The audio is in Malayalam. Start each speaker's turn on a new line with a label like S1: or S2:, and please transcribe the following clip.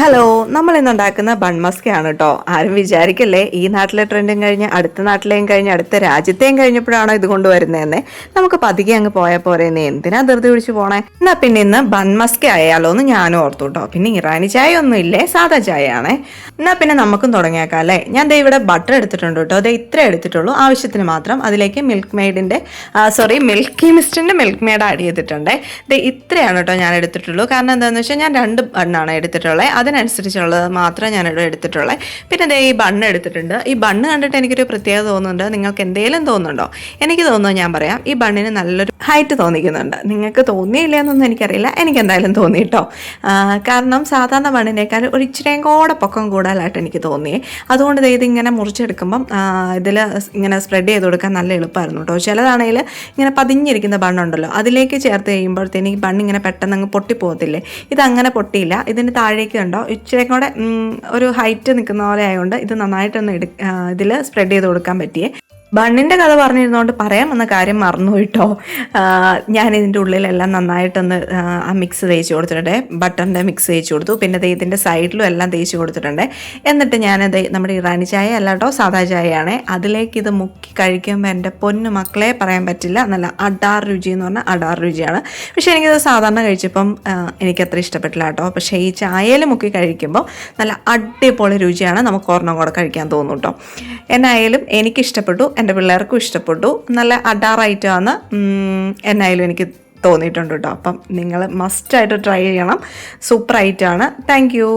S1: ഹലോ, നമ്മൾ ഇന്നുണ്ടാക്കുന്ന ബൺമസ്കയാണ് കേട്ടോ. ആരും വിചാരിക്കല്ലേ ഈ നാട്ടിലെ ട്രെൻഡും കഴിഞ്ഞ് അടുത്ത നാട്ടിലെയും കഴിഞ്ഞ് അടുത്ത രാജ്യത്തെയും കഴിഞ്ഞപ്പോഴാണോ ഇത് കൊണ്ടുവരുന്നതെന്നേ. നമുക്ക് പതുക്കെ അങ്ങ് പോയാൽ പോരെന്ന്, എന്തിനാ ധൃതി പിടിച്ച് പോണേ? എന്നാ പിന്നെ ഇന്ന് ബൺമസ്ക ആയാലോ എന്ന് ഞാനും ഓർത്തു കേട്ടോ. പിന്നെ ഇറാനി ചായ ഒന്നും ഇല്ലേ, സാധാ ചായ ആണേ. എന്നാ പിന്നെ നമുക്കും തുടങ്ങിയേക്കാം അല്ലേ. ഞാൻ ദേ ഇവിടെ ബട്ടർ എടുത്തിട്ടുണ്ട് കേട്ടോ. അതേ ഇത്ര എടുത്തിട്ടുള്ളൂ, ആവശ്യത്തിന് മാത്രം. അതിലേക്ക് മിൽക്കി മിസ്റ്റിന്റെ മിൽക്ക് മെയ്ഡ് ആഡ് ചെയ്തിട്ടുണ്ട്. ഇത് ഇത്രയാണ് കേട്ടോ ഞാൻ എടുത്തിട്ടുള്ളൂ. കാരണം എന്താണെന്ന് വെച്ചാൽ ഞാൻ 2 ബണ്ണാണ് എടുത്തിട്ടുള്ളത്. അതിനനുസരിച്ചുള്ളത് മാത്രമേ ഞാനിവിടെ എടുത്തിട്ടുള്ളൂ. പിന്നെ ദേ ഈ ബണ്ണ് എടുത്തിട്ടുണ്ട്. ഈ ബണ്ണ് കണ്ടിട്ട് എനിക്കൊരു പ്രത്യേകത തോന്നുന്നുണ്ട്. നിങ്ങൾക്ക് എന്തെങ്കിലും തോന്നുന്നുണ്ടോ? എനിക്ക് തോന്നുന്നു, ഞാൻ പറയാം. ഈ ബണ്ണിന് നല്ലൊരു ഹൈറ്റ് തോന്നിക്കുന്നുണ്ട്. നിങ്ങൾക്ക് തോന്നിയില്ല എന്നൊന്നും എനിക്കറിയില്ല, എനിക്ക് എന്തായാലും തോന്നിയിട്ടോ. കാരണം സാധാരണ ബണ്ണിനേക്കാൾ ഒരു ഇച്ചിരിയും കൂടെ പൊക്കം കൂടുതലായിട്ട് എനിക്ക് തോന്നി. അതുകൊണ്ട് ഇതിങ്ങനെ മുറിച്ചെടുക്കുമ്പം ഇതിൽ ഇങ്ങനെ സ്പ്രെഡ് ചെയ്ത് കൊടുക്കാൻ നല്ല എളുപ്പമായിരുന്നു കേട്ടോ. ചിലതാണെങ്കിൽ ഇങ്ങനെ പതിഞ്ഞിരിക്കുന്ന ബണ്ണുണ്ടല്ലോ, അതിലേക്ക് ചേർത്ത് കഴിയുമ്പോഴത്തേന് ഈ ബണ്ണിങ്ങനെ പെട്ടെന്ന് അങ്ങ് പൊട്ടിപ്പോകത്തില്ലേ. ഇതങ്ങനെ പൊട്ടിയില്ല. ഇതിന് താഴേക്ക് കണ്ടോ ഇച്ചിരി കൂടെ ഒരു ഹൈറ്റ് നിൽക്കുന്ന പോലെ ആയതുകൊണ്ട് ഇത് നന്നായിട്ടൊന്ന് ഇതിൽ സ്പ്രെഡ് ചെയ്ത് കൊടുക്കാൻ പറ്റിയേ. ബണ്ണിൻ്റെ കഥ പറഞ്ഞിരുന്നതുകൊണ്ട് പറയാൻ വന്ന കാര്യം മറന്നു കേട്ടോ. ഞാൻ ഇതിൻ്റെ ഉള്ളിലെല്ലാം നന്നായിട്ടൊന്ന് ആ മിക്സ് തേച്ച് കൊടുത്തിട്ടുണ്ട്. ബട്ടറിൻ്റെ മിക്സ് തേച്ച് കൊടുത്തു. പിന്നെ ഇതിൻ്റെ സൈഡിലും എല്ലാം തേച്ച് കൊടുത്തിട്ടുണ്ട്. എന്നിട്ട് ഞാനത് നമ്മുടെ ഇറാനി ചായ അല്ല കേട്ടോ, സാധാ ചായയാണേ, അതിലേക്ക് ഇത് മുക്കി കഴിക്കുമ്പോൾ എൻ്റെ പൊന്നു മക്കളെ പറയാൻ പറ്റില്ല, നല്ല അടാർ രുചി എന്ന് പറഞ്ഞാൽ അടാർ രുചിയാണ്. പക്ഷേ എനിക്കിത് സാധാരണ കഴിച്ചപ്പം എനിക്കത്ര ഇഷ്ടപ്പെട്ടില്ല കേട്ടോ. പക്ഷേ ഈ ചായയിൽ മുക്കി കഴിക്കുമ്പോൾ നല്ല അടിപൊളി രുചിയാണ്. നമുക്ക് ഒരെണ്ണം കൂടെ കഴിക്കാൻ തോന്നും കേട്ടോ. എന്നായാലും എനിക്കിഷ്ടപ്പെട്ടു, എൻ്റെ പിള്ളേർക്കും ഇഷ്ടപ്പെട്ടു. നല്ല അടാറായിട്ടാണ് എന്നായാലും എനിക്ക് തോന്നിയിട്ടുണ്ട് കേട്ടോ. അപ്പം നിങ്ങൾ മസ്റ്റായിട്ട് ട്രൈ ചെയ്യണം. സൂപ്പർ ആയിട്ടാണ്. Thank you.